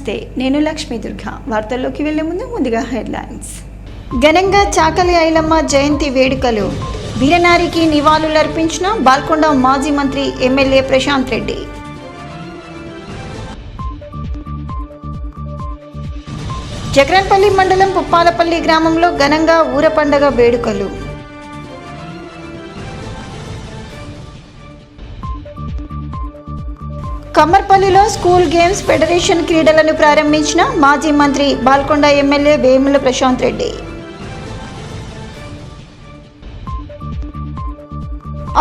నమస్తే, నేను లక్ష్మీ దుర్గా. వార్తల్లోకి వెళ్లే ముందుగా హెడ్లైన్స్. ఘనంగా చాకలి ఐలమ్మ జయంతి వేడుకలు. వీరనారికి నివాళులర్పించిన బాల్కొండ మాజీ మంత్రి ఎమ్మెల్యే ప్రశాంత్ రెడ్డి. జగరన్పల్లి మండలం పుప్పాలపల్లి గ్రామంలో ఘనంగా ఊర పండగ వేడుకలు. కమ్మర్పల్లిలో స్కూల్ గేమ్స్ ఫెడరేషన్ క్రీడలను ప్రారంభించిన మాజీ మంత్రి బాల్కొండ ఎమ్మెల్యే వేముల ప్రశాంత్ రెడ్డి.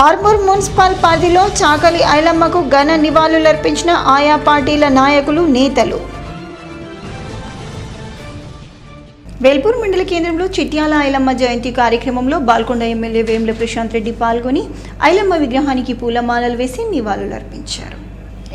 ఆర్మూర్ మున్సిపల్ పరిధిలో చాకలి ఐలమ్మకు ఘన నివాళులర్పించిన ఆయా పార్టీల నాయకులు, నేతలు. వేల్పూర్ మండల కేంద్రంలో చిట్యాల ఐలమ్మ జయంతి కార్యక్రమంలో బాల్కొండ ఎమ్మెల్యే వేముల ప్రశాంత్ రెడ్డి పాల్గొని ఐలమ్మ విగ్రహానికి పూలమాలలు వేసి నివాళులర్పించారు.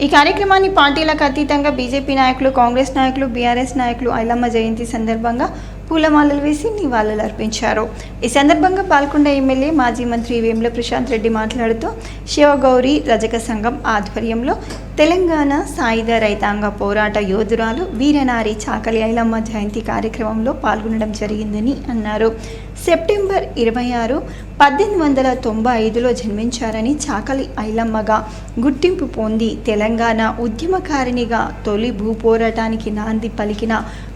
ఈ కార్యక్రమాన్ని పార్టీలకు అతీతంగా బీజేపీ నాయకులు, కాంగ్రెస్ నాయకులు, బీఆర్ఎస్ నాయకులు ఐలమ్మ జయంతి సందర్భంగా పూలమాలలు వేసి నివాళులర్పించారు. ఈ సందర్భంగా బాల్కొండ ఎమ్మెల్యే మాజీ మంత్రి వేముల ప్రశాంత్ రెడ్డి మాట్లాడుతూ శివగౌరి రజక సంఘం ఆధ్వర్యంలో తెలంగాణ సాయుధ రైతాంగ పోరాట యోధురాలు వీరనారి చాకలి ఐలమ్మ జయంతి కార్యక్రమంలో పాల్గొనడం జరిగిందని అన్నారు. సెప్టెంబర్ 26, 1895లో జన్మించారని, చాకలి ఐలమ్మగా గుర్తింపు పొంది తెలంగాణ ఉద్యమకారిణిగా తొలి భూపోరాటానికి నాంది పలికిన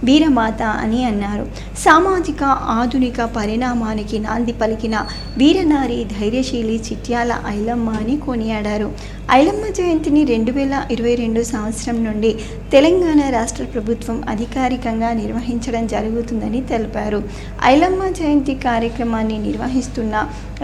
వీరమాత అని అన్నారు. సామాజిక ఆధునిక పరిణామానికి నాంది పలికిన వీరనారి ధైర్యశీలి చిట్యాల ఐలమ్మ అని కొనియాడారు. ఐలమ్మ జయంతిని 2022 సంవత్సరం నుండి తెలంగాణ రాష్ట్ర ప్రభుత్వం అధికారికంగా నిర్వహించడం జరుగుతుందని తెలిపారు. ఐలమ్మ జయంతి కార్యక్రమాన్ని నిర్వహిస్తున్న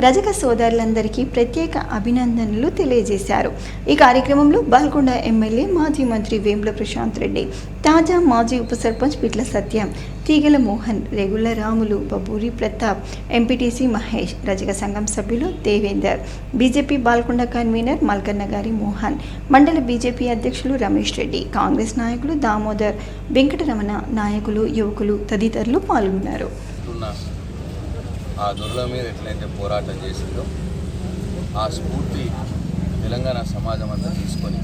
రజక సోదరులందరికీ ప్రత్యేక అభినందనలు తెలియజేశారు. ఈ కార్యక్రమంలో బాల్కొండ ఎమ్మెల్యే మాజీ మంత్రి వేముల ప్రశాంత్ రెడ్డి, తాజా మాజీ ఉప సర్పంచ్ పిట్ల సత్యం, తీగల మోహన్, రెగుల రాములు, బబూరి ప్రతాప్, ఎంపీటీసీ మహేష్, రజక సంఘం సభ్యులు దేవేందర్, బీజేపీ బాల్కొండ కన్వీనర్ మల్కన్నగారి మోహన్, మండల బీజేపీ అధ్యక్షులు రమేష్ రెడ్డి, కాంగ్రెస్ నాయకులు దామోదర్, వెంకటరమణ, నాయకులు, యువకులు తదితరులు పాల్గొన్నారు. ఆ దొరల మీద ఎట్లయితే పోరాటం చేసిందో ఆ స్ఫూర్తి తెలంగాణ సమాజం అంతా తీసుకొని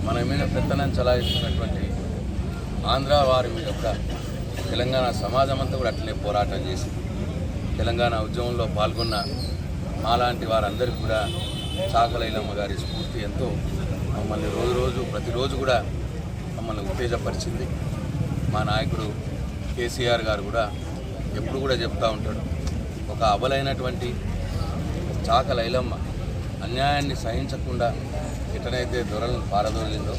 మన మీద పెత్తనం చలాయిస్తున్నటువంటి ఆంధ్ర వారి మీద కూడా తెలంగాణ సమాజం అంతా కూడా అట్లే పోరాటం చేసి తెలంగాణ ఉద్యమంలో పాల్గొన్న మాలాంటి వారందరికీ కూడా చాకలి ఐలమ్మ గారి స్ఫూర్తి ఎంతో మమ్మల్ని ప్రతిరోజు కూడా మమ్మల్ని ఉత్తేజపరిచింది. మా నాయకుడు కేసీఆర్ గారు కూడా ఎప్పుడు కూడా చెప్తూ ఉంటాడు, ఒక అబలైనటువంటి చాకలి ఐలమ్మ అన్యాయాన్ని సహించకుండా ఎటనైతే దొరలను పారదోలిందో,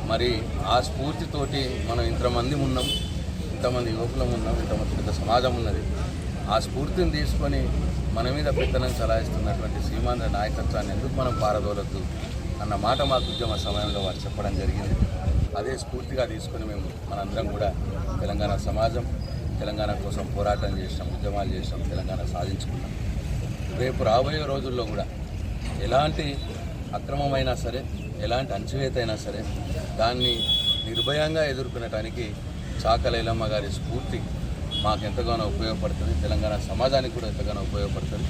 మరి ఆ స్ఫూర్తితోటి మనం ఇంతమంది ఉన్నాం, ఇంతమంది యువకులం ఉన్నాం, ఇంతమంది పెద్ద సమాజం ఉన్నది. ఆ స్ఫూర్తిని తీసుకొని మన మీద పెత్తనం చలాయిస్తున్నటువంటి సీమాంధ్ర నాయకత్వాన్ని ఎందుకు మనం పారదోలద్దు అన్న మాట మాకు ఉద్యమ సమయంలో వారు చెప్పడం జరిగింది. అదే స్ఫూర్తిగా తీసుకొని మేము మనందరం కూడా తెలంగాణ సమాజం తెలంగాణ కోసం పోరాటం చేసినాం, ఉద్యమాలు చేసినాం, తెలంగాణ సాధించుకున్నాం. రేపు రాబోయే రోజుల్లో కూడా ఎలాంటి అక్రమమైనా సరే, ఎలాంటి అణచివేత అయినా సరే దాన్ని నిర్భయంగా ఎదుర్కొనటానికి చాకలి ఐలమ్మ గారి స్ఫూర్తి మాకు ఎంతగానో ఉపయోగపడుతుంది, తెలంగాణ సమాజానికి కూడా ఎంతగానో ఉపయోగపడుతుంది.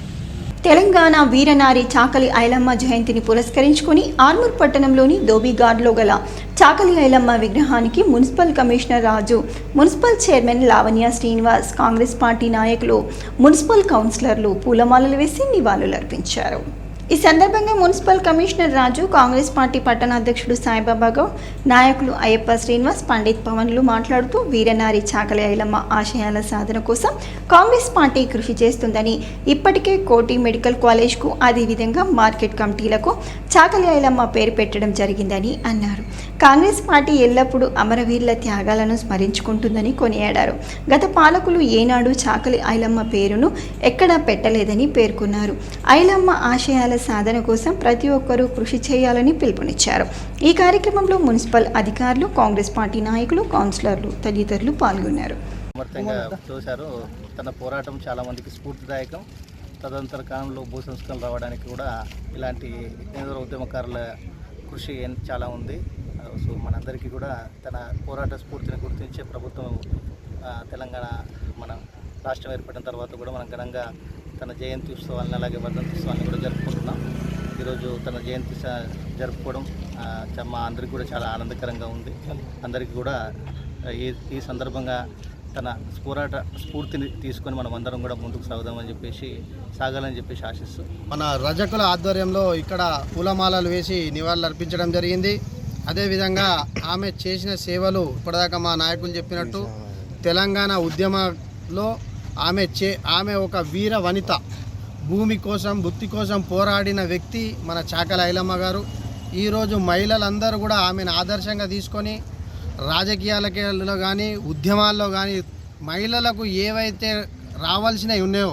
తెలంగాణ వీరనారి చాకలి ఐలమ్మ జయంతిని పురస్కరించుకుని ఆర్మూర్ పట్టణంలోని ధోబీఘాట్లో గల చాకలి ఐలమ్మ విగ్రహానికి municipal commissioner Raju, municipal chairman Lavanya Srinivas, Congress party నాయకులు, మున్సిపల్ కౌన్సిలర్లు పూలమాలలు వేసి నివాళులర్పించారు. ఈ సందర్భంగా municipal commissioner Raju, Congress party పట్టణ అధ్యక్షుడు సాయిబాబా గౌడ్, నాయకులు అయ్యప్ప శ్రీనివాస్, పండిత్ పవన్లు మాట్లాడుతూ వీరనారి చాకలి ఐలమ్మ ఆశయాల సాధన కోసం కాంగ్రెస్ పార్టీ కృషి చేస్తుందని, ఇప్పటికే కోటి మెడికల్ కాలేజ్కు, అదేవిధంగా మార్కెట్ కమిటీలకు చాకలి ఐలమ్మ పేరు పెట్టడం జరిగిందని అన్నారు. కాంగ్రెస్ పార్టీ ఎల్లప్పుడూ అమరవీరుల త్యాగాలను స్మరించుకుంటుందని కొనియాడారు. గత పాలకులు ఏనాడు చాకలి ఐలమ్మ పేరును ఎక్కడా పెట్టలేదని పేర్కొన్నారు. ఐలమ్మ ఆశయాల సాధన కోసం ప్రతి ఒక్కరూ కృషి చేయాలని పిలుపునిచ్చారు. ఈ కార్యక్రమంలో మున్సిపల్ అధికారులు, కాంగ్రెస్ పార్టీ నాయకులు, కౌన్సిలర్లు తదితరులు పాల్గొన్నారు. చూశారు. తన పోరాటం చాలా మందికి స్ఫూర్తిదాయకం. తదనంతర కాలంలో భూ సంస్కరణలు రావడానికి కూడా ఇలాంటి కేంద్ర ఉద్యమకారుల కృషి చాలా ఉంది. సో మనందరికీ కూడా తన పోరాట స్ఫూర్తిని గుర్తించే ప్రభుత్వం తెలంగాణ మన రాష్ట్రం ఏర్పడిన తర్వాత కూడా మనం ఘనంగా తన జయంతి ఉత్సవాలను అలాగే వర్ధంతి ఉత్సవాన్ని కూడా జరుపుకుంటున్నాం. ఈరోజు తన జయంతి జరుపుకోవడం మా అందరికీ కూడా చాలా ఆనందకరంగా ఉంది. అందరికీ కూడా ఈ సందర్భంగా తన పోరాట స్ఫూర్తిని తీసుకొని మనం అందరం కూడా ముందుకు సాగాలని చెప్పేసి ఆశిస్తూ మన రజకుల ఆధ్వర్యంలో ఇక్కడ పూలమాలలు వేసి నివాళులు అర్పించడం జరిగింది. అదేవిధంగా ఆమె చేసిన సేవలు ఇప్పటిదాకా మా నాయకులు చెప్పినట్టు తెలంగాణ ఉద్యమంలో ఆమె ఒక వీర వనిత, భూమి కోసం భుక్తి కోసం పోరాడిన వ్యక్తి మన చాకలి ఐలమ్మ గారు. ఈరోజు మహిళలందరూ కూడా ఆమెను ఆదర్శంగా తీసుకొని రాజకీయాలలో కానీ ఉద్యమాల్లో కానీ మహిళలకు ఏవైతే రావాల్సినవి ఉన్నాయో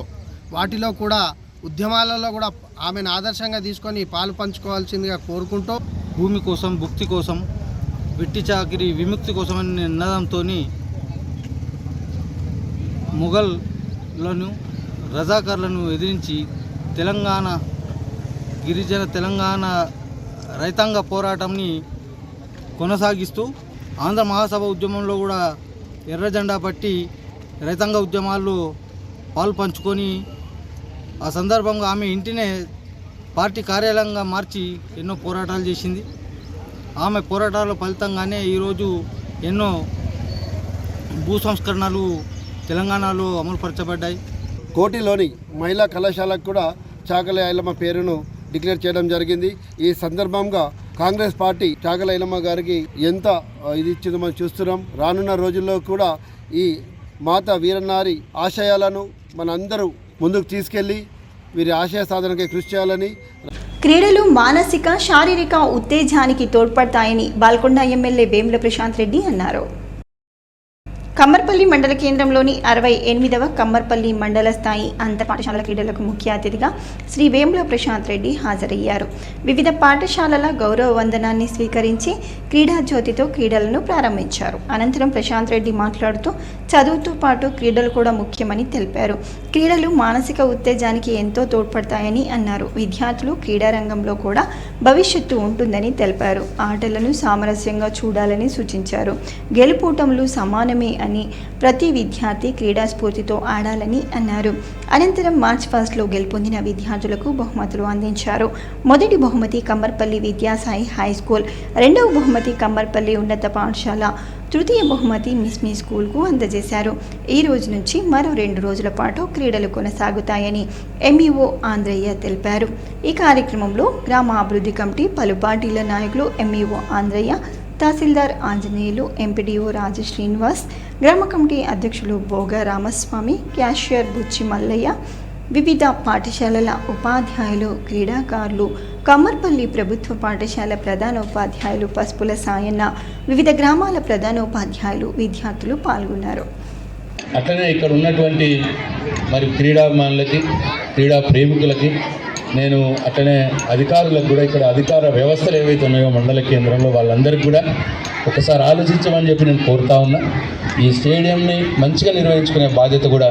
వాటిలో కూడా ఉద్యమాలలో కూడా ఆమెను ఆదర్శంగా తీసుకొని పాలు పంచుకోవాల్సిందిగా కోరుకుంటూ భూమి కోసం భుక్తి కోసం వెట్టి చాకిరి విముక్తి కోసం అనే నినాదంతో మొఘల్లను రజాకార్లను ఎదిరించి తెలంగాణ రైతాంగ పోరాటంని కొనసాగిస్తూ ఆంధ్ర మహాసభ ఉద్యమంలో కూడా ఎర్ర జెండా పట్టి రైతాంగ ఉద్యమాల్లో పాలు పంచుకొని ఆ సందర్భంగా ఆమె ఇంటినే పార్టీ కార్యాలయంగా మార్చి ఎన్నో పోరాటాలు చేసింది. ఆమె పోరాటాల ఫలితంగానే ఈరోజు ఎన్నో భూ సంస్కరణలు తెలంగాణలో అమలుపరచబడ్డాయి. కోటిలోని మహిళా కళాశాలకు కూడా చాకలి ఐలమ్మ పేరును డిక్లేర్ చేయడం జరిగింది. ఈ సందర్భంగా కాంగ్రెస్ పార్టీ చాకలి ఐలమ్మ గారికి ఎంత ఇది ఇచ్చిందో మనం చూస్తున్నాం. రానున్న రోజుల్లో కూడా ఈ మాత వీరనారి ఆశయాలను మనందరూ ముందుకు తీసుకెళ్ళి వీరి ఆశయ సాధనకి కృషి చేయాలని. క్రీడలు మానసిక శారీరక ఉత్తేజానికి తోడ్పడతాయని బాల్కొండ ఎమ్మెల్యే వేముల ప్రశాంత్ రెడ్డి అన్నారు. కమ్మర్పల్లి మండల కేంద్రంలోని 68వ కమ్మర్పల్లి మండల స్థాయి అంతర్ పాఠశాలల క్రీడలకు ముఖ్య అతిథిగా శ్రీ వేముల ప్రశాంత్ రెడ్డి హాజరయ్యారు. వివిధ పాఠశాలల గౌరవ వందనాన్ని స్వీకరించి క్రీడా జ్యోతితో క్రీడలను ప్రారంభించారు. అనంతరం ప్రశాంత్ రెడ్డి మాట్లాడుతూ చదువుతో పాటు క్రీడలు కూడా ముఖ్యమని తెలిపారు. క్రీడలు మానసిక ఉత్తేజానికి ఎంతో తోడ్పడతాయని అన్నారు. విద్యార్థులు క్రీడారంగంలో కూడా భవిష్యత్తు ఉంటుందని తెలిపారు. ఆటలను సామరస్యంగా చూడాలని సూచించారు. గెలుపోటములు సమానమే అని ప్రతి విద్యార్థి క్రీడా స్ఫూర్తితో ఆడాలని అన్నారు. అనంతరం మార్చ్ 1లో గెలుపొందిన విద్యార్థులకు బహుమతులు అందించారు. మొదటి బహుమతి కమ్మర్పల్లి విద్యాసాయి హై స్కూల్, రెండవ బహుమతి కమ్మర్పల్లి ఉన్నత పాఠశాల, తృతీయ బహుమతి మిస్మి స్కూల్కు అందజేశారు. ఈ రోజు నుంచి మరో 2 రోజుల పాటు క్రీడలు కొనసాగుతాయని ఎంఈఓ ఆంధ్రయ్య తెలిపారు. ఈ కార్యక్రమంలో గ్రామ అభివృద్ధి కమిటీ పలు పార్టీల నాయకులు, ఎంఈఓ ఆంధ్రయ్య, తహసీల్దార్ ఆంజనేయులు, ఎంపీడీఓ రాజ శ్రీనివాస్, గ్రామ కమిటీ అధ్యక్షులు బోగా రామస్వామి, క్యాషియర్ బుచ్చి మల్లయ్య, వివిధ పాఠశాలల ఉపాధ్యాయులు, క్రీడాకారులు, కమ్మర్పల్లి ప్రభుత్వ పాఠశాల ప్రధానోపాధ్యాయులు పసుపుల సాయన్న, వివిధ గ్రామాల ప్రధానోపాధ్యాయులు, విద్యార్థులు పాల్గొన్నారు. అట్లనే ఇక్కడ ఉన్నటువంటి క్రీడాభిమానులకి, క్రీడా ప్రేమికులకి, నేను అట్లనే అధికారులకు కూడా, ఇక్కడ అధికార వ్యవస్థలు ఏవైతే ఉన్నాయో మండల కేంద్రంలో వాళ్ళందరికీ కూడా ఒకసారి ఆలోచించమని చెప్పి నేను కోరుతా ఉన్నా. ఈ స్టేడియంని మంచిగా నిర్వహించుకునే బాధ్యత కూడా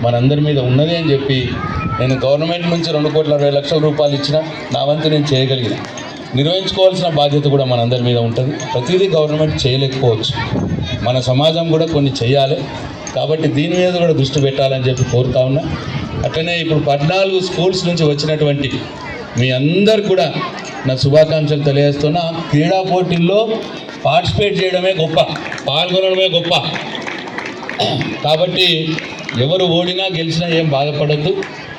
మనందరి మీద ఉన్నది అని చెప్పి నేను గవర్నమెంట్ నుంచి 2,60,00,000 రూపాయలు ఇచ్చిన నా వంతు నేను చేయగలిగిన. నిర్వహించుకోవాల్సిన బాధ్యత కూడా మనందరి మీద ఉంటుంది. ప్రతిదీ గవర్నమెంట్ చేయలేకపోవచ్చు, మన సమాజం కూడా కొన్ని చేయాలి. కాబట్టి దీని మీద కూడా దృష్టి పెట్టాలని చెప్పి కోరుతా ఉన్నా. అట్లనే ఇప్పుడు 14 స్కూల్స్ నుంచి వచ్చినటువంటి మీ అందరు కూడా నా శుభాకాంక్షలు తెలియజేస్తున్నా. క్రీడా పోటీల్లో పార్టిసిపేట్ చేయడమే గొప్ప, పాల్గొనడమే గొప్ప. కాబట్టి ఎవరు ఓడినా గెలిచినా ఏం బాధపడద్దు.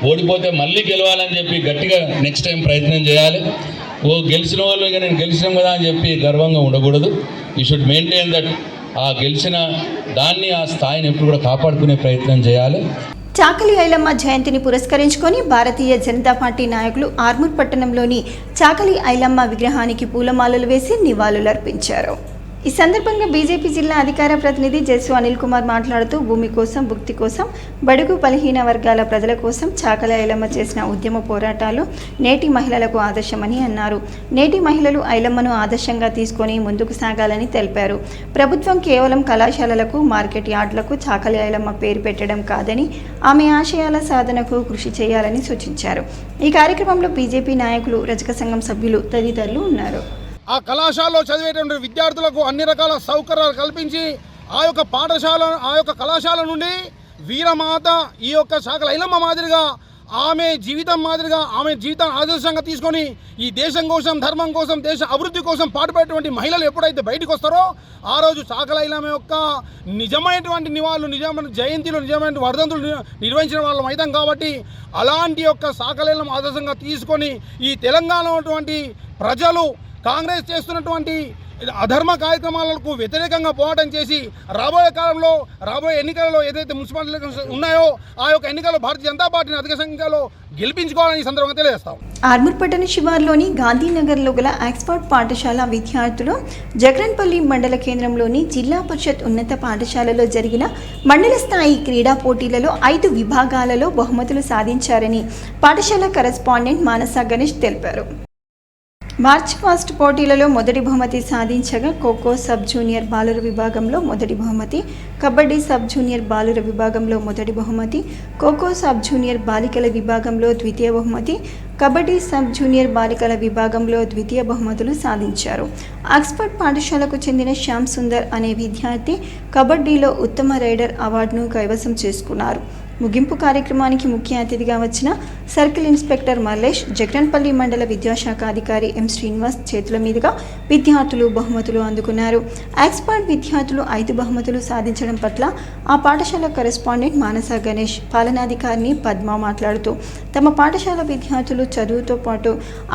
ఓడిపోతే మళ్ళీ గెలవాలని చెప్పి గట్టిగా నెక్స్ట్ టైం ప్రయత్నం చేయాలి. గెలిచిన వాళ్ళు ఇక నేను గెలిచినాం కదా అని చెప్పి గర్వంగా ఉండకూడదు. You should maintain that. ఆ గెలిచిన దాన్ని, ఆ స్థాయిని ఎప్పుడు కూడా కాపాడుకునే ప్రయత్నం చేయాలి. చాకలి ఐలమ్మ జయంతిని పురస్కరించుకొని భారతీయ జనతా పార్టీ నాయకులు ఆర్మూర్ పట్టణంలోని చాకలి ఐలమ్మ విగ్రహానికి పూలమాలలు వేసి నివాళులర్పించారు. ఈ సందర్భంగా బీజేపీ జిల్లా అధికార ప్రతినిధి జస్సు అనిల్ కుమార్ మాట్లాడుతూ భూమి కోసం భుక్తి కోసం బడుగు బలహీన వర్గాల ప్రజల కోసం చాకలి ఐలమ్మ చేసిన ఉద్యమ పోరాటాలు నేటి మహిళలకు ఆదర్శమని అన్నారు. నేటి మహిళలు ఐలమ్మను ఆదర్శంగా తీసుకొని ముందుకు సాగాలని తెలిపారు. ప్రభుత్వం కేవలం కళాశాలలకు, మార్కెట్ యార్డులకు చాకలి ఐలమ్మ పేరు పెట్టడం కాదని, ఆమె ఆశయాల సాధనకు కృషి చేయాలని సూచించారు. ఈ కార్యక్రమంలో బీజేపీ నాయకులు, రజక సంఘం సభ్యులు తదితరులు ఉన్నారు. ఆ కళాశాలలో చదివేటువంటి విద్యార్థులకు అన్ని రకాల సౌకర్యాలు కల్పించి ఆ యొక్క కళాశాల నుండి వీరమాత ఈ యొక్క చాకలి ఐలమ్మ మాదిరిగా ఆమె జీవితం మాదిరిగా ఆమె జీవితాన్ని ఆదర్శంగా తీసుకొని ఈ దేశం కోసం, ధర్మం కోసం, దేశ అభివృద్ధి కోసం పాటుపడేటువంటి మహిళలు ఎప్పుడైతే బయటకు వస్తారో ఆ రోజు చాకలి ఐలమ్మ యొక్క నిజమైనటువంటి నివాళులు, నిజమైన జయంతిలో నిజమైన వర్ధంతులు నిర్వహించిన వాళ్ళం అవుతాం. కాబట్టి అలాంటి యొక్క చాకలి ఐలమ్మ ఆదర్శంగా తీసుకొని ఈ తెలంగాణలో ఉన్నటువంటి ప్రజలు కాంగ్రెస్ చేస్తున్నటువంటి అధర్మ కార్యక్రమాలకు వ్యతిరేకంగా పోరాటం చేసి రాబోయే కాలంలో రాబోయే ఎన్నికలలో ఏదైతే మున్సిపల్ ఎలక్షన్స్ ఉన్నాయో ఆ యొక్క ఎన్నికల్లో భారతీయ జనతా పార్టీని అధిక సంఖ్యలో గెలిపించుకోవాలని ఈ సందర్భంగా తెలియజేస్తాం. ఆర్మూర్ పట్టణ శివార్లోని గాంధీనగర్లో గల ఆక్స్ఫర్డ్ పాఠశాల విద్యార్థులు జగరన్పల్లి మండల కేంద్రంలోని జిల్లా పరిషత్ ఉన్నత పాఠశాలలో జరిగిన మండల స్థాయి క్రీడా పోటీలలో 5 విభాగాలలో బహుమతులు సాధించారని పాఠశాల కరెస్పాండెంట్ మానస గణేష్ తెలిపారు. మార్చ్ ఫస్ట్ పోటీలలో మొదటి బహుమతి సాధించగా ఖోఖో సబ్ జూనియర్ బాలుర విభాగంలో మొదటి బహుమతి, కబడ్డీ సబ్ జూనియర్ బాలుర విభాగంలో మొదటి బహుమతి, ఖోఖో సబ్ జూనియర్ బాలికల విభాగంలో ద్వితీయ బహుమతి, కబడ్డీ సబ్ జూనియర్ బాలికల విభాగంలో ద్వితీయ బహుమతులు సాధించారు. ఆక్స్ఫర్డ్ పాఠశాలకు చెందిన శ్యామ్ సుందర్ అనే విద్యార్థి కబడ్డీలో ఉత్తమ రైడర్ అవార్డును కైవసం చేసుకున్నారు. ముగింపు కార్యక్రమానికి ముఖ్య అతిథిగా వచ్చిన సర్కిల్ ఇన్స్పెక్టర్ మల్లేష్, జగరన్పల్లి మండల విద్యాశాఖ అధికారి ఎం శ్రీనివాస్ చేతుల మీదుగా విద్యార్థులు బహుమతులు అందుకున్నారు. ఆక్స్ఫర్డ్ విద్యార్థులు 5 బహుమతులు సాధించడం పట్ల ఆ పాఠశాల కరెస్పాండెంట్ మానస గణేష్, పాలనాధికారిని పద్మ మాట్లాడుతూ తమ పాఠశాల విద్యార్థులు చదువుతో పాటు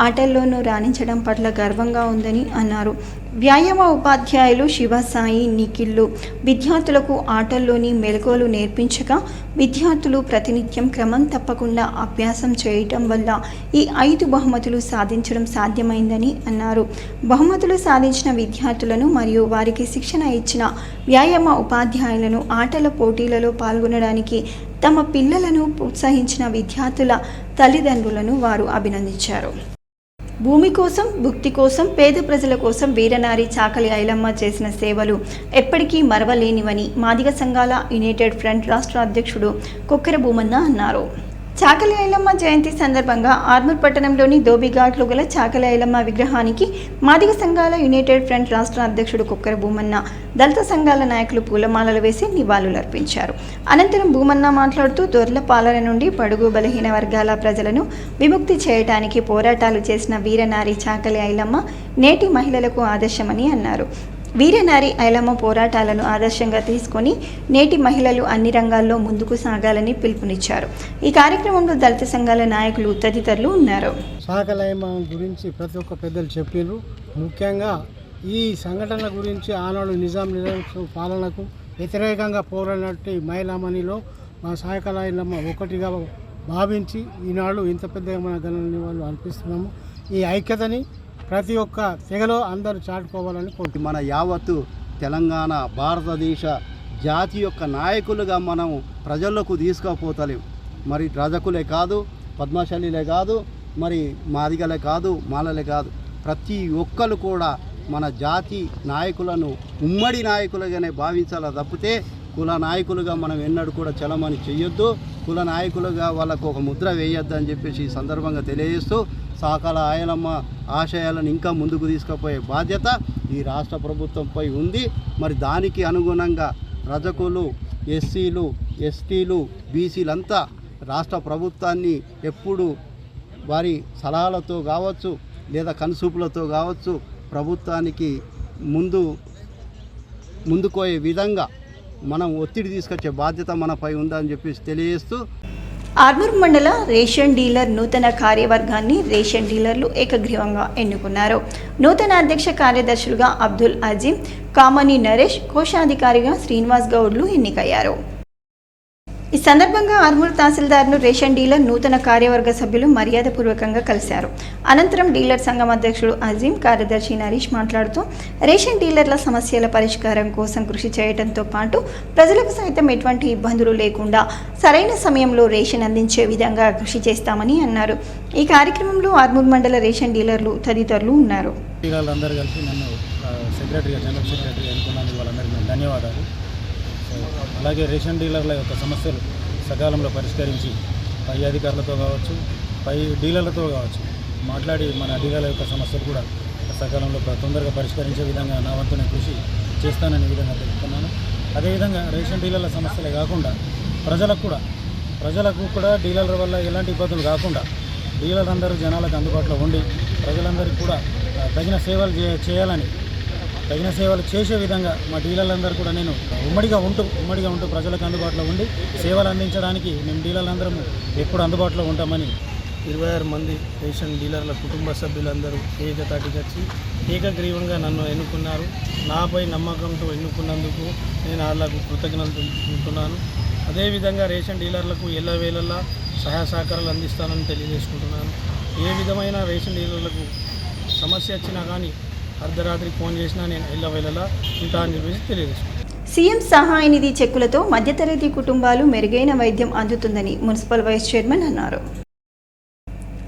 ఆటల్లోనూ రాణించడం పట్ల గర్వంగా ఉందని అన్నారు. వ్యాయామ ఉపాధ్యాయులు శివసాయి, నిఖిల్లు విద్యార్థులకు ఆటల్లోని మెలకువలు నేర్పించగా విద్యార్థులు ప్రతినిత్యం క్రమం తప్పకుండా అభ్యాసం చేయటం వల్ల ఈ 5 బహుమతులు సాధించడం సాధ్యమైందని అన్నారు. బహుమతులు సాధించిన విద్యార్థులను మరియు వారికి శిక్షణ ఇచ్చిన వ్యాయామ ఉపాధ్యాయులను ఆటల పోటీలలో పాల్గొనడానికి తమ పిల్లలను ప్రోత్సహించిన విద్యార్థుల తల్లిదండ్రులను వారు అభినందించారు. భూమి కోసం, భుక్తి కోసం, పేద ప్రజల కోసం వీరనారి చాకలి ఐలమ్మ చేసిన సేవలు ఎప్పటికీ మరవలేనివని మాదిగ సంఘాల యునైటెడ్ ఫ్రంట్ రాష్ట్ర అధ్యక్షుడు కొక్కెర భూమన్న అన్నారు. చాకలి ఐలమ్మ జయంతి సందర్భంగా ఆర్మూర్ పట్టణంలోని ధోబిఘాట్లో గల చాకలి ఐలమ్మ విగ్రహానికి మాదిగ సంఘాల యునైటెడ్ ఫ్రంట్ రాష్ట్ర అధ్యక్షుడు కొక్కెర భూమన్న, దళిత సంఘాల నాయకులు పూలమాలలు వేసి నివాళులర్పించారు. అనంతరం భూమన్న మాట్లాడుతూ దొర్ల పాలన నుండి బడుగు బలహీన వర్గాల ప్రజలను విముక్తి చేయడానికి పోరాటాలు చేసిన వీరనారి చాకలి ఐలమ్మ నేటి మహిళలకు ఆదర్శమని అన్నారు. వీరనారి ఐలమ్మ పోరాటాలను ఆదర్శంగా తీసుకొని నేటి మహిళలు అన్ని రంగాల్లో ముందుకు సాగాలని పిలుపునిచ్చారు. ఈ కార్యక్రమంలో దళిత సంఘాల నాయకులు తదితరులు ఉన్నారు. చాకలి ఐలమ్మ గురించి ప్రతి ఒక్క పెద్దలు చెప్పారు. ముఖ్యంగా ఈ సంఘటనల గురించి ఆనాడు నిజాం పాలనకు వ్యతిరేకంగా పోరాడినట్టు మహిళామణిలో మా చాకలి ఐలమ్మ ఒకటిగా భావించి ఈనాడు ఇంత పెద్దగా మన గణని వాళ్ళు అనిపిస్తున్నాము. ఈ ఐక్యతని ప్రతి ఒక్క తెగలో అందరూ చాటుకోవాలని కోరుకుంటున్నాం. మన యావత్తు తెలంగాణ భారతదేశ జాతి యొక్క నాయకులుగా మనం ప్రజల్లోకి తీసుకుపోతలేం. మరి రజకులే కాదు, పద్మశాలిలే కాదు, మరి మాదిగలే కాదు, మాలలే కాదు, ప్రతి ఒక్కరు కూడా మన జాతి నాయకులను ఉమ్మడి నాయకులుగానే భావించాలా తప్పితే కుల నాయకులుగా మనం ఎన్నడూ కూడా చలమని చెయ్యొద్దు, కుల నాయకులుగా వాళ్ళకు ఒక ముద్ర వేయొద్దు అని చెప్పేసి ఈ సందర్భంగా తెలియజేస్తూ చాకలి ఐలమ్మ ఆశయాలను ఇంకా ముందుకు తీసుకుపోయే బాధ్యత ఈ రాష్ట్ర ప్రభుత్వంపై ఉంది. మరి దానికి అనుగుణంగా రజకులు, ఎస్సీలు, ఎస్టీలు, బీసీలంతా రాష్ట్ర ప్రభుత్వాన్ని ఎప్పుడు వారి సలహాలతో కావచ్చు లేదా కనుసూపులతో కావచ్చు ప్రభుత్వానికి ముందుకోయే విధంగా మనం ఒత్తిడి తీసుకొచ్చే బాధ్యత మనపై ఉందని చెప్పేసి తెలియజేస్తూ ఆర్మూర్ మండల రేషన్ డీలర్ నూతన కార్యవర్గాన్ని రేషన్ డీలర్లు ఏకగ్రీవంగా ఎన్నుకున్నారు. నూతన అధ్యక్ష కార్యదర్శులుగా అబ్దుల్ అజీం, కామని నరేష్, కోశాధికారిగా శ్రీనివాస్ గౌడ్లు ఎన్నికయ్యారు. ఈ సందర్భంగా ఆర్మూర్ తహసీల్దార్ను రేషన్ డీలర్ నూతన కార్యవర్గ సభ్యులు మర్యాదపూర్వకంగా కలిశారు. అనంతరం డీలర్ సంఘం అధ్యక్షుడు అజీం, కార్యదర్శి నరీష్ మాట్లాడుతూ రేషన్ డీలర్ల సమస్యల పరిష్కారం కోసం కృషి చేయడంతో పాటు ప్రజలకు సైతం ఎటువంటి ఇబ్బందులు లేకుండా సరైన సమయంలో రేషన్ అందించే విధంగా కృషి చేస్తామని అన్నారు. ఈ కార్యక్రమంలో ఆర్మూర్ మండల రేషన్ డీలర్లు తదితరులు ఉన్నారు. డీలర్లందరూ కలిసి నన్ను సెక్రటరీగా, జనరల్ సెక్రటరీ అనుకున్నందుకు వాళ్ళందరికీ ధన్యవాదాలు. అలాగే రేషన్ డీలర్ల యొక్క సమస్యలు సకాలంలో పరిష్కరించి పై అధికారులతో కావచ్చు, పై డీలర్లతో కావచ్చు మాట్లాడి మన డీలర్ల యొక్క సమస్యలు కూడా సకాలంలో తొందరగా పరిష్కరించే విధంగా నా వంతునే కృషి చేస్తాననే విధంగా తెలుపుతున్నాను. అదేవిధంగా రేషన్ డీలర్ల సమస్యలే కాకుండా ప్రజలకు కూడా డీలర్ల వల్ల ఎలాంటి ఇబ్బందులు కాకుండా డీలర్ అందరూ జనాలకు అందుబాటులో ఉండి ప్రజలందరికీ కూడా తగిన సేవలు చేయాలని, తగిన సేవలు చేసే విధంగా మా డీలర్లందరూ కూడా నేను ఉమ్మడిగా ఉంటూ ప్రజలకు అందుబాటులో ఉండి సేవలు అందించడానికి మేము డీలర్లందరము ఎప్పుడు అందుబాటులో ఉంటామని 26 మంది రేషన్ డీలర్ల కుటుంబ సభ్యులందరూ ఏకతాటికి వచ్చి ఏకగ్రీవంగా నన్ను ఎన్నుకున్నారు. నాపై నమ్మకంతో ఎన్నుకున్నందుకు నేను వాళ్ళకు కృతజ్ఞతలు తెలుపుకుంటున్నాను. అదేవిధంగా రేషన్ డీలర్లకు ఎల్లవేళలా సహాయ సహకారాలు అందిస్తానని తెలియజేసుకుంటున్నాను. ఏ విధమైన రేషన్ డీలర్లకు సమస్య వచ్చినా కానీ అర్ధరాత్రి ఫోన్ చేసినా నేను ఎల్లవేళలా ఉంటానని చెప్పేసి తెలియజేసుకుంటున్నాను. సీఎం సహాయ నిధి చెక్కులతో మధ్యతరగతి కుటుంబాలు మెరుగైన వైద్యం అందుతుందని మున్సిపల్ వైస్ చైర్మన్ అన్నారు.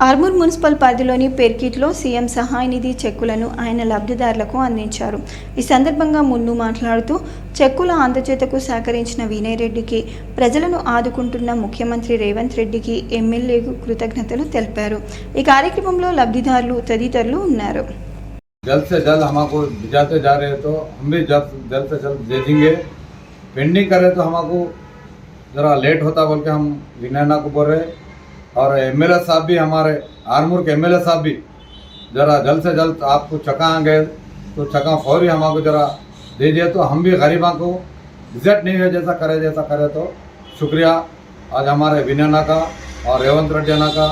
ఆర్మూర్ మున్సిపల్ పరిధిలోని పెర్కిట్లో సీఎం సహాయ నిధి చెక్కులను ఆయన లబ్ధిదారులకు అందించారు. ఈ సందర్భంగా మున్ను మాట్లాడుతూ చెక్కుల అందజేతకు సహకరించిన వినయ్ రెడ్డికి, ప్రజలను ఆదుకుంటున్న ముఖ్యమంత్రి రేవంత్ రెడ్డికి, ఎమ్మెల్యేకు కృతజ్ఞతలు తెలిపారు. ఈ కార్యక్రమంలో లబ్ధిదారులు తదితరులు ఉన్నారు. जल्द से जल्द हमको जाते जा रहे तो हम भी जल्द से जल्द दे देंगे. पेंडिंग करे तो हमको ज़रा लेट होता बोल के हम विनयना को बोल रहे. और एमएलए साहब भी, हमारे आरमूर के एमएलए साहब भी ज़रा जल्द से जल्द आपको चका गए तो चका फौरी हमको ज़रा दे दिए तो हम भी गरीबों को रिजल्ट नहीं है जैसा करे तो शुक्रिया आज हमारे विनयना का और रेवंत रेड्डी का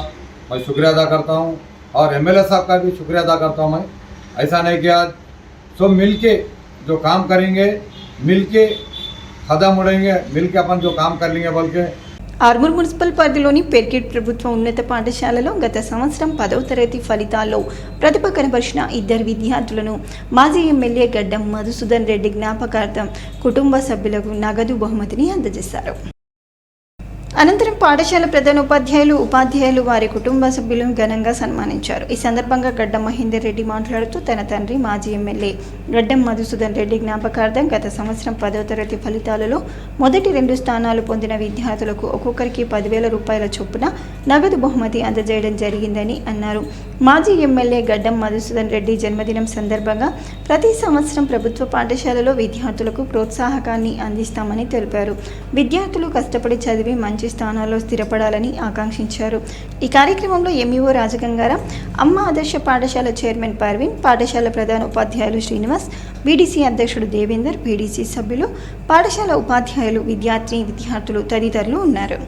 मैं शुक्रिया अदा करता हूँ. और एमएलए साहब का भी शुक्रिया अदा करता हूँ. मैं ऐसा नहीं कि आज सब मिल के जो काम करेंगे, मिल के कदम उड़ेंगे, मिल के अपन जो काम कर लेंगे बोल के. ఆర్మూర్ మున్సిపల్ పరిధిలోని పెర్కిట్ ప్రభుత్వ ఉన్నత పాఠశాలలో గత సంవత్సరం 10వ తరగతి ఫలితాల్లో ప్రతిభ కనబరిచిన 2 విద్యార్థులను మాజీ ఎమ్మెల్యే గడ్డం మధుసూదన్ రెడ్డి జ్ఞాపకార్థం కుటుంబ సభ్యులకు నగదు బహుమతిని అందజేశారు. అనంతరం పాఠశాల ప్రధానోపాధ్యాయులు, ఉపాధ్యాయులు వారి కుటుంబ సభ్యులను ఘనంగా సన్మానించారు. ఈ సందర్భంగా గడ్డం మహేందర్ రెడ్డి మాట్లాడుతూ తన తండ్రి మాజీ ఎమ్మెల్యే గడ్డం మధుసూదన్ రెడ్డి జ్ఞాపకార్థం గత సంవత్సరం 10వ తరగతి ఫలితాలలో మొదటి 2 స్థానాలు పొందిన విద్యార్థులకు ఒక్కొక్కరికి 10,000 రూపాయల చొప్పున నగదు బహుమతి అందజేయడం జరిగిందని అన్నారు. మాజీ ఎమ్మెల్యే గడ్డం మధుసూదన్ రెడ్డి జన్మదినం సందర్భంగా ప్రతి సంవత్సరం ప్రభుత్వ పాఠశాలలో విద్యార్థులకు ప్రోత్సాహకాన్ని అందిస్తామని తెలిపారు. విద్యార్థులు కష్టపడి చదివి మంచి స్థానాల్లో స్థిరపడాలని ఆకాంక్షించారు. ఈ కార్యక్రమంలో ఎంఈఓ రాజగంగారాం, అమ్మ ఆదర్శ పాఠశాల చైర్మన్ పర్వీన్, పాఠశాల ప్రధాన ఉపాధ్యాయులు శ్రీనివాస్, బీడీసీ అధ్యక్షుడు దేవేందర్, బీడీసీ సభ్యులు, పాఠశాల ఉపాధ్యాయులు, విద్యార్థులు తదితరులు ఉన్నారు.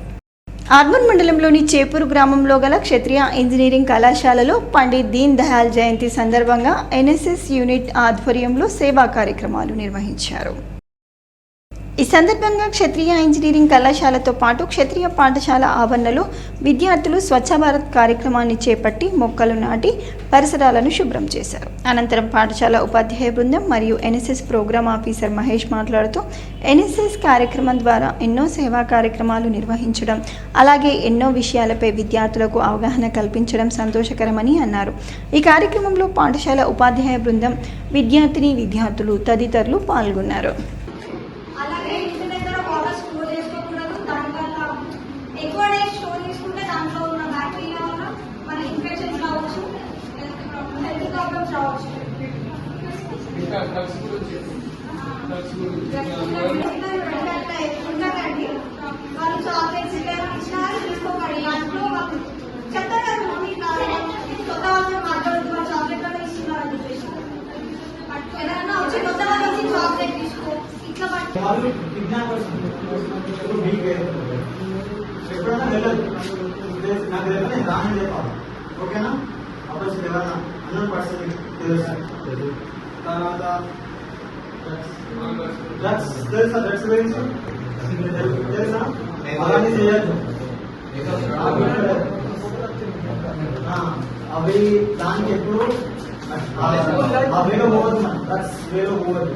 ఆర్మూర్ మండలంలోని చేపూరు గ్రామంలో గల క్షత్రియ ఇంజనీరింగ్ కళాశాలలో పండిత్ దీన్ దయాళ్ జయంతి సందర్భంగా ఎన్ఎస్ఎస్ యూనిట్ ఆధ్వర్యంలో సేవా కార్యక్రమాలు నిర్వహించారు. ఈ సందర్భంగా క్షత్రియ ఇంజనీరింగ్ కళాశాలతో పాటు క్షత్రియ పాఠశాల ఆవరణలో విద్యార్థులు స్వచ్ఛ భారత్ కార్యక్రమాన్ని చేపట్టి మొక్కలు నాటి పరిసరాలను శుభ్రం చేశారు. అనంతరం పాఠశాల ఉపాధ్యాయ బృందం మరియు ఎన్ఎస్ఎస్ ప్రోగ్రామ్ ఆఫీసర్ మహేష్ మాట్లాడుతూ ఎన్ఎస్ఎస్ కార్యక్రమం ద్వారా ఎన్నో సేవా కార్యక్రమాలు నిర్వహించడం, అలాగే ఎన్నో విషయాలపై విద్యార్థులకు అవగాహన కల్పించడం సంతోషకరమని అన్నారు. ఈ కార్యక్రమంలో పాఠశాల ఉపాధ్యాయ బృందం, విద్యార్థులు తదితరులు పాల్గొన్నారు. ఓకేనా అప్పుడు అన్నం పర్సెంట్ తర్వాత తెలుసా అలానే చేయొద్దు. అవి దానికి ఎప్పుడు వేలో పోవద్దు, వేలో పోవద్దు.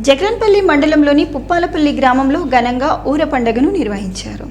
జగన్పల్లి మండలంలోని పుప్పాలపల్లి గ్రామంలో ఘనంగా ఊర పండుగను నిర్వహించారు.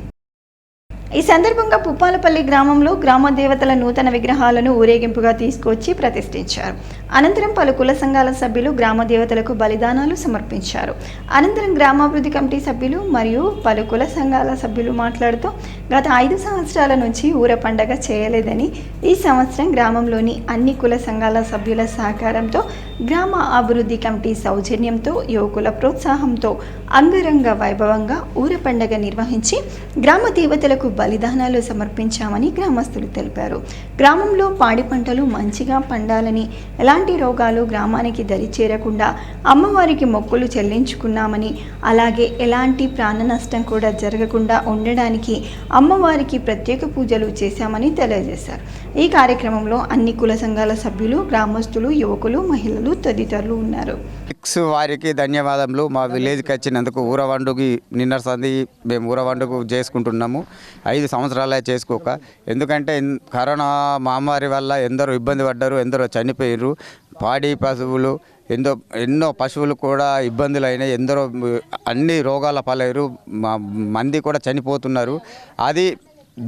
ఈ సందర్భంగా పుప్పాలపల్లి గ్రామంలో గ్రామ దేవతల నూతన విగ్రహాలను ఊరేగింపుగా తీసుకొచ్చి ప్రతిష్ఠించారు. అనంతరం పలు కుల సంఘాల సభ్యులు గ్రామ దేవతలకు బలిదానాలు సమర్పించారు. అనంతరం గ్రామాభివృద్ధి కమిటీ సభ్యులు మరియు పలు కుల సంఘాల సభ్యులు మాట్లాడుతూ గత 5 సంవత్సరాల నుంచి ఊర పండగ చేయలేదని, ఈ సంవత్సరం గ్రామంలోని అన్ని కుల సంఘాల సభ్యుల సహకారంతో, గ్రామ అభివృద్ధి కమిటీ సౌజన్యంతో, యువకుల ప్రోత్సాహంతో అంగరంగ వైభవంగా ఊర పండగ నిర్వహించి గ్రామ దేవతలకు బలిదానాలు సమర్పించామని గ్రామస్తులు తెలిపారు. గ్రామంలో పాడి పంటలు మంచిగా పండాలని, ఎలాంటి రోగాలు గ్రామానికి దరి చేరకుండా అమ్మవారికి మొక్కులు చెల్లించుకున్నామని, అలాగే ఎలాంటి ప్రాణ నష్టం కూడా జరగకుండా ఉండడానికి అమ్మవారికి ప్రత్యేక పూజలు చేశామని తెలియజేశారు. ఈ కార్యక్రమంలో అన్ని కుల సంఘాల సభ్యులు, గ్రామస్తులు, యువకులు, మహిళలు తదితరులు ఉన్నారు. వారికి ధన్యవాదములు. మా విలేజ్కి వచ్చినందుకు ఊరవండుకి నిన్న సంది మేము ఊరవండుకు చేసుకుంటున్నాము. 5 సంవత్సరాలే చేసుకోక, ఎందుకంటే కరోనా మహమ్మారి వల్ల ఎందరో ఇబ్బంది పడ్డారు, ఎందరో చనిపోయారు. పాడి పశువులు ఎన్నో పశువులు కూడా ఇబ్బందులు అయినాయి, ఎందరో అన్ని రోగాల పాలయ్యారు, మంది కూడా చనిపోతున్నారు. అది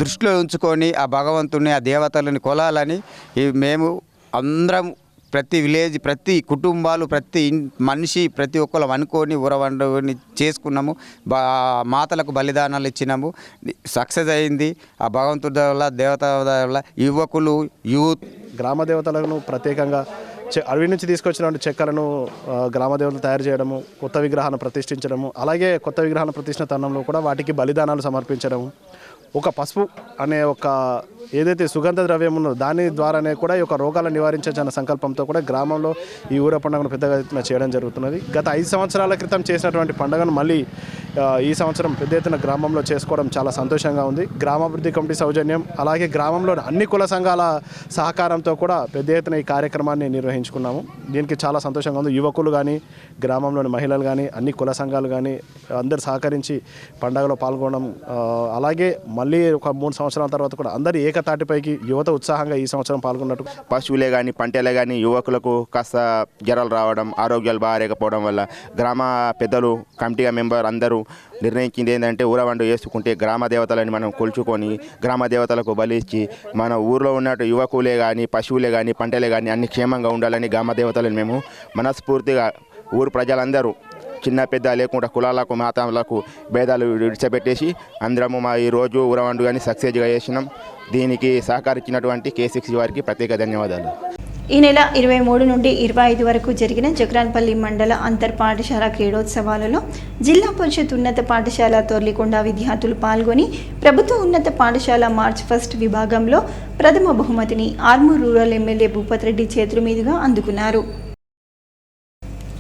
దృష్టిలో ఉంచుకొని ఆ భగవంతుని, ఆ దేవతలని కొలాలని మేము అందరం, ప్రతి విలేజ్, ప్రతి కుటుంబాలు, ప్రతి మనిషి, ప్రతి ఒక్కరు అనుకొని ఊరవండుని చేసుకున్నాము. మాతలకు బలిదానాలు ఇచ్చినాము. సక్సెస్ అయింది ఆ భగవంతుడి వల్ల, దేవత వల్ల. యువకులు, యూత్, గ్రామ దేవతలను ప్రత్యేకంగా అడవి నుంచి తీసుకొచ్చినటువంటి చెక్కలను గ్రామ దేవతలు తయారు చేయడము, కొత్త విగ్రహాన్ని ప్రతిష్ఠించడము, అలాగే కొత్త విగ్రహాన్ని ప్రతిష్ఠించిన తరుణంలో కూడా వాటికి బలిదానాలు సమర్పించడము, ఒక పసుపు అనే ఒక ఏదైతే సుగంధ ద్రవ్యం ఉన్నదో దాని ద్వారానే కూడా ఈ యొక్క రోగాలను నివారించాలన్న సంకల్పంతో కూడా గ్రామంలో ఈ ఊర పండుగను పెద్దగా ఎత్తున చేయడం జరుగుతున్నది. గత 5 సంవత్సరాల క్రితం చేసినటువంటి పండుగను మళ్ళీ ఈ సంవత్సరం పెద్ద ఎత్తున గ్రామంలో చేసుకోవడం చాలా సంతోషంగా ఉంది. గ్రామాభివృద్ధి కమిటీ సౌజన్యం, అలాగే గ్రామంలో అన్ని కుల సంఘాల సహకారంతో కూడా పెద్ద ఎత్తున ఈ కార్యక్రమాన్ని నిర్వహించుకున్నాము. దీనికి చాలా సంతోషంగా ఉంది. యువకులు కానీ, గ్రామంలోని మహిళలు కానీ, అన్ని కుల సంఘాలు కానీ అందరు సహకరించి పండుగలో పాల్గొనడం, అలాగే మళ్ళీ ఒక 3 సంవత్సరాల తర్వాత కూడా అందరి ఏకతాటిపైకి యువత ఉత్సాహంగా ఈ సంవత్సరం పాల్గొన్నట్టు. పశువులే కానీ, పంటలే కానీ యువకులకు కాస్త జ్వరాలు రావడం, ఆరోగ్యాలు బాగాలేకపోవడం వల్ల గ్రామ పెద్దలు, కమిటీ మెంబర్ అందరూ నిర్ణయించింది ఏంటంటే ఊరవండు వేసుకుంటే గ్రామ దేవతలని మనం కొలుచుకొని గ్రామ దేవతలకు బలి ఇచ్చి మన ఊరిలో ఉన్నట్టు యువకులే కానీ, పశువులే కానీ, పంటలే కానీ అన్ని క్షేమంగా ఉండాలని గ్రామ దేవతలను మేము మనస్ఫూర్తిగా ఊరు ప్రజలందరూ చిన్న పెద్ద లేకుండా కులాలకు, మతాలకు భేదాలు విడిచిపెట్టేసి అందరము మా ఈరోజు ఊరవండు కానీ సక్సెస్గా చేసినాం. దీనికి సహకరించినటువంటి K6 వారికి ప్రత్యేక ధన్యవాదాలు. ఈ నెల 23 నుండి 25 వరకు జరిగిన జక్రాన్పల్లి మండల అంతర్ పాఠశాల క్రీడోత్సవాలలో జిల్లా పరిషత్ ఉన్నత పాఠశాల తొర్లికొండ విద్యార్థులు పాల్గొని ప్రభుత్వ ఉన్నత పాఠశాల మార్చ్ 1 విభాగంలో ప్రథమ బహుమతిని ఆర్మూర్ రూరల్ ఎమ్మెల్యే భూపత్ రెడ్డి చేతుల మీదుగా అందుకున్నారు.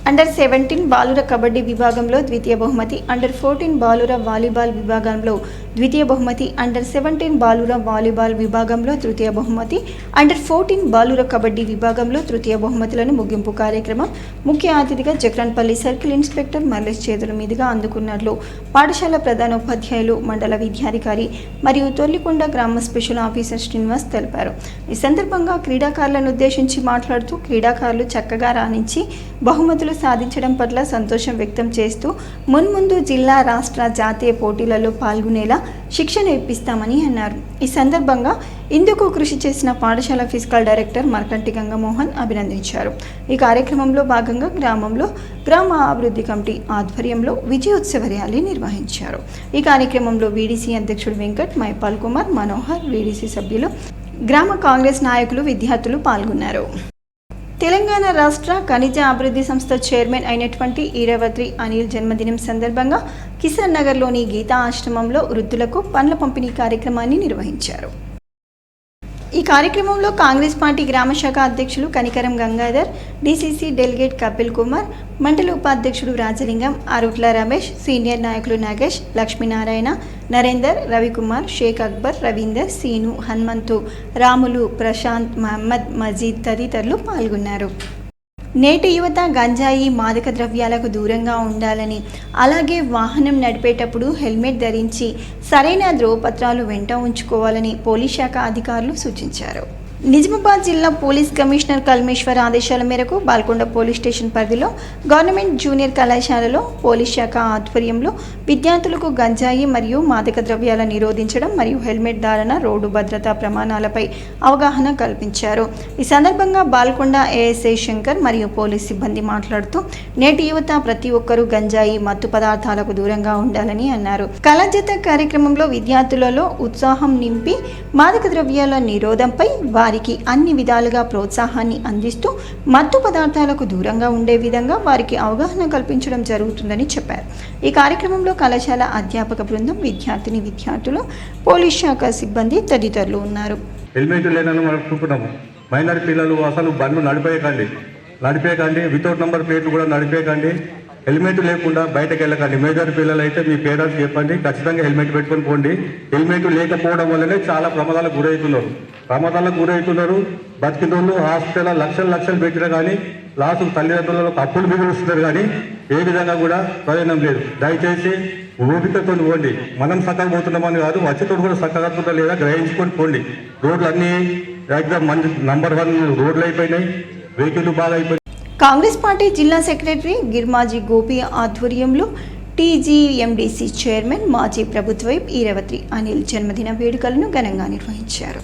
అండర్ 17 బాలుర కబడ్డీ విభాగంలో ద్వితీయ బహుమతి, అండర్ 14 బాలుర వాలీబాల్ విభాగంలో ద్వితీయ బహుమతి, అండర్ 17 బాలుర వాలీబాల్ విభాగంలో తృతీయ బహుమతి, అండర్ 14 బాలుర కబడ్డీ విభాగంలో తృతీయ బహుమతులను ముగింపు కార్యక్రమం ముఖ్య అతిథిగా జక్రాన్పల్లి సర్కిల్ ఇన్స్పెక్టర్ మర్లేష్ చేతుల మీదుగా అందుకున్నట్లు పాఠశాల ప్రధానోపాధ్యాయులు, మండల విద్యాధికారి మరియు తొర్లికొండ గ్రామ స్పెషల్ ఆఫీసర్ శ్రీనివాస్ తెలిపారు. ఈ సందర్భంగా క్రీడాకారులను ఉద్దేశించి మాట్లాడుతూ క్రీడాకారులు చక్కగా రాణించి బహుమతులు సాధించడం పట్ల సంతోషం వ్యక్తం చేస్తూ మున్ముందు జిల్లా, రాష్ట్ర, జాతీయ పోటీలలో పాల్గొనేలా శిక్షణ ఇప్పిస్తామని అన్నారు. ఈ సందర్భంగా ఇందుకు కృషి చేసిన పాఠశాల ఫిజికల్ డైరెక్టర్ మర్కంటి గంగమోహన్ అభినందించారు. ఈ కార్యక్రమంలో భాగంగా గ్రామంలో గ్రామ అభివృద్ధి కమిటీ ఆధ్వర్యంలో విజయోత్సవ ర్యాలీ నిర్వహించారు. ఈ కార్యక్రమంలో వీడీసీ అధ్యక్షుడు వెంకట్, మైపాల్ కుమార్, మనోహర్, వీడీసీ సభ్యులు, గ్రామ కాంగ్రెస్ నాయకులు, విద్యార్థులు పాల్గొన్నారు. తెలంగాణ రాష్ట్ర ఖనిజ అభివృద్ధి సంస్థ చైర్మన్ అయినటువంటి ఈరవత్రి అనిల్ జన్మదినం సందర్భంగా కిసాన్ నగర్లోని గీతా ఆశ్రమంలో వృద్ధులకు పండ్ల పంపిణీ కార్యక్రమాన్ని నిర్వహించారు. ఈ కార్యక్రమంలో కాంగ్రెస్ పార్టీ గ్రామ శాఖ అధ్యక్షులు కనికరం గంగాధర్, డీసీసీ డెలిగేట్ కపిల్ కుమార్, మండల ఉపాధ్యక్షుడు రాజలింగం, ఆరుట్ల రమేష్, సీనియర్ నాయకులు నాగేష్, లక్ష్మీనారాయణ, నరేందర్, రవికుమార్, షేక్ అక్బర్, రవీందర్, సీను, హనుమంతు, రాములు, ప్రశాంత్, మహమ్మద్, మజీద్ తదితరులు పాల్గొన్నారు. నేటి యువత గంజాయి, మాదక ద్రవ్యాలకు దూరంగా ఉండాలని, అలాగే వాహనం నడిపేటప్పుడు హెల్మెట్ ధరించి సరైన ధ్రువపత్రాలు వెంట ఉంచుకోవాలని పోలీస్ శాఖ అధికారులు సూచించారు. నిజామాబాద్ జిల్లా పోలీస్ కమిషనర్ కల్మేశ్వర్ ఆదేశాల మేరకు బాల్కొండ పోలీస్ స్టేషన్ పరిధిలో గవర్నమెంట్ జూనియర్ కళాశాలలో పోలీస్ శాఖ ఆధ్వర్యంలో విద్యార్థులకు గంజాయి మరియు మాదక ద్రవ్యాల నిరోధించడం మరియు హెల్మెట్ ధారణ, రోడ్డు భద్రతా ప్రమాణాలపై అవగాహన కల్పించారు. ఈ సందర్భంగా బాల్కొండ ఏఎస్ఐ శంకర్ మరియు పోలీస్ సిబ్బంది మాట్లాడుతూ నేటి యువత ప్రతి ఒక్కరూ గంజాయి, మత్తు పదార్థాలకు దూరంగా ఉండాలని అన్నారు. కళాజత కార్యక్రమంలో విద్యార్థులలో ఉత్సాహం నింపి మాదక ద్రవ్యాల నిరోధంపై వారి వారికి అన్ని విధాలుగా ప్రోత్సాహాన్ని అందిస్తూ మత్తు పదార్థాలకు దూరంగా ఉండే విధంగా వారికి అవగాహన కల్పించడం జరుగుతుందని చెప్పారు. ఈ కార్యక్రమంలో కళాశాల అధ్యాపక బృందం, విద్యార్థులు, పోలీస్ శాఖ సిబ్బంది తదితరులు ఉన్నారు. హెల్మెట్ లేనని మనం అనుకుంటున్నాము. మైనర్ పిల్లలు అసలు బండ్లు నడిపేయకండి, వితౌట్ నంబర్ ప్లేట్లు కూడా నడిపేయకండి, హెల్మెట్ లేకుండా బయటకు వెళ్ళకండి. మేజర్ పిల్లలు అయితే మీ పేరెంట్స్ చెప్పండి, ఖచ్చితంగా హెల్మెట్ పెట్టుకొని పోండి. హెల్మెట్ లేకపోవడం వల్లనే చాలా ప్రమాదాలకు గురవుతున్నారు. బతికినోళ్ళు హాస్పిటల్ లక్షలు పెట్టినా కానీ లాస్ట్ తల్లిదండ్రులకు అప్పులు మిగులుస్తున్నారు, కానీ ఏ విధంగా కూడా ప్రయోజనం లేదు. దయచేసి ఓపికతో పోండి. మనం చక్కగా పోతున్నామని కాదు, వచ్చేతో కూడా చక్కగా పోతుందా లేదా గ్రహించుకొని పోండి. రోడ్లు అన్నీ ఎగ్జామ్ నంబర్ 1 రోడ్లు అయిపోయినాయి, వెహికల్ బాగా అయిపోయినాయి. కాంగ్రెస్ పార్టీ జిల్లా సెక్రటరీ గిర్మాజీ గోపి ఆధ్వర్యంలో టీజీఎండీసీ చైర్మన్, మాజీ ప్రభుత్వ వైప్ ఈరవత్రి అనిల్ జన్మదిన వేడుకలను ఘనంగా నిర్వహించారు.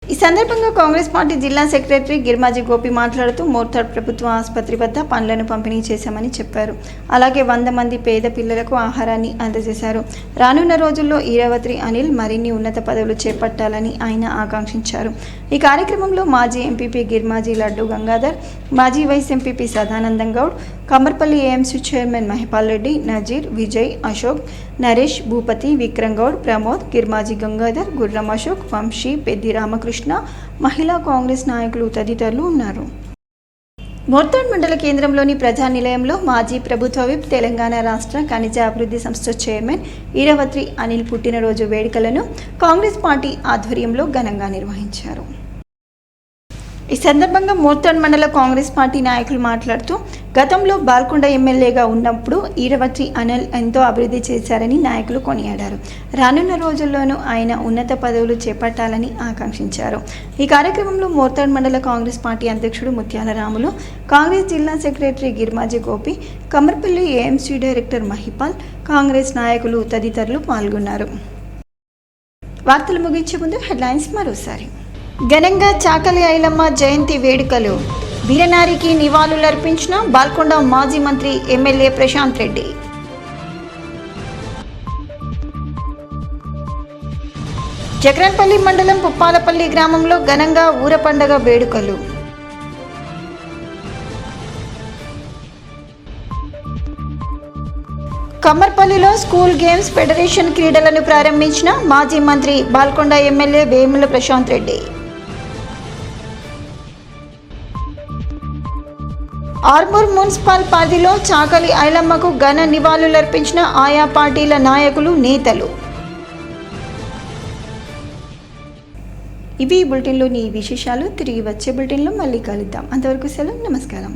ఈ సందర్భంగా కాంగ్రెస్ పార్టీ జిల్లా సెక్రటరీ గిర్మాజీ గోపి మాట్లాడుతూ మోర్తాడ్ ప్రభుత్వ ఆసుపత్రి వద్ద పండ్లను పంపిణీ చేశామని చెప్పారు. అలాగే 100 మంది పేద పిల్లలకు ఆహారాన్ని అందజేశారు. రానున్న రోజుల్లో ఈరవత్రి అనిల్ మరిన్ని ఉన్నత పదవులు చేపట్టాలని ఆయన ఆకాంక్షించారు. ఈ కార్యక్రమంలో మాజీ ఎంపీపీ గిర్మాజీ లడ్డు గంగాధర్, మాజీ vice MPP Sadanandam Goud, Kamarpally AMC chairman Mahipal Reddy, Nazir, Vijay, Ashok, Naresh, Bhupathi, Vikram Goud, Pramod, Girmaji Gangadhar, Gurram Ashok, Vamsi, Peddi Ramakrishna, మహిళా కాంగ్రెస్ నాయకులు తదితరులు ఉన్నారు. మోర్తాడ్ మండల కేంద్రంలోని ప్రజానిలయంలో మాజీ ప్రభుత్వ విప్, తెలంగాణ రాష్ట్ర ఖనిజ అభివృద్ధి సంస్థ చైర్మన్ ఈరవత్రి అనిల్ పుట్టినరోజు వేడుకలను కాంగ్రెస్ పార్టీ ఆధ్వర్యంలో ఘనంగా నిర్వహించారు. ఈ సందర్భంగా మోర్తాడ్ మండల కాంగ్రెస్ పార్టీ నాయకులు మాట్లాడుతూ గతంలో బాల్కొండ ఎమ్మెల్యేగా ఉన్నప్పుడు ఈరవత్రి అనిల్ ఎంతో అభివృద్ధి చేశారని నాయకులు కొనియాడారు. రానున్న రోజుల్లోనూ ఆయన ఉన్నత పదవులు చేపట్టాలని ఆకాంక్షించారు. ఈ కార్యక్రమంలో మోర్తాడ్ మండల కాంగ్రెస్ పార్టీ అధ్యక్షుడు ముత్యాల రాములు, కాంగ్రెస్ జిల్లా secretary Girmaji Gopi, Kamarpally AMC director Mahipal, Congress నాయకులు తదితరులు పాల్గొన్నారు. వార్తలు ముగించే ముందు హెడ్లైన్స్ మరోసారి. ఘనంగా చాకలి ఐలమ్మ జయంతి వేడుకలు, వీరనారికి నివాళులర్పించిన బాల్కొండ మాజీ మంత్రి ఎమ్మెల్యే ప్రశాంత్ రెడ్డి. జగరన్పల్లి మండలం పుప్పాలపల్లి గ్రామంలో ఘనంగా ఊర పండగ వేడుకలు. కమ్మర్పల్లిలో స్కూల్ గేమ్స్ ఫెడరేషన్ క్రీడలను ప్రారంభించిన మాజీ మంత్రి బాల్కొండ ఎమ్మెల్యే వేముల ప్రశాంత్ రెడ్డి. ఆర్మూర్ మున్సిపల్ పరిధిలో చాకలి ఐలమ్మకు ఘన నివాళులర్పించిన ఆయా పార్టీల నాయకులు, నేతలు. ఇవి బులెటిన్లోని విశేషాలు. తిరిగి వచ్చే బులెటిన్లో మళ్ళీ కలుద్దాం. అంతవరకు సెలవు, నమస్కారం.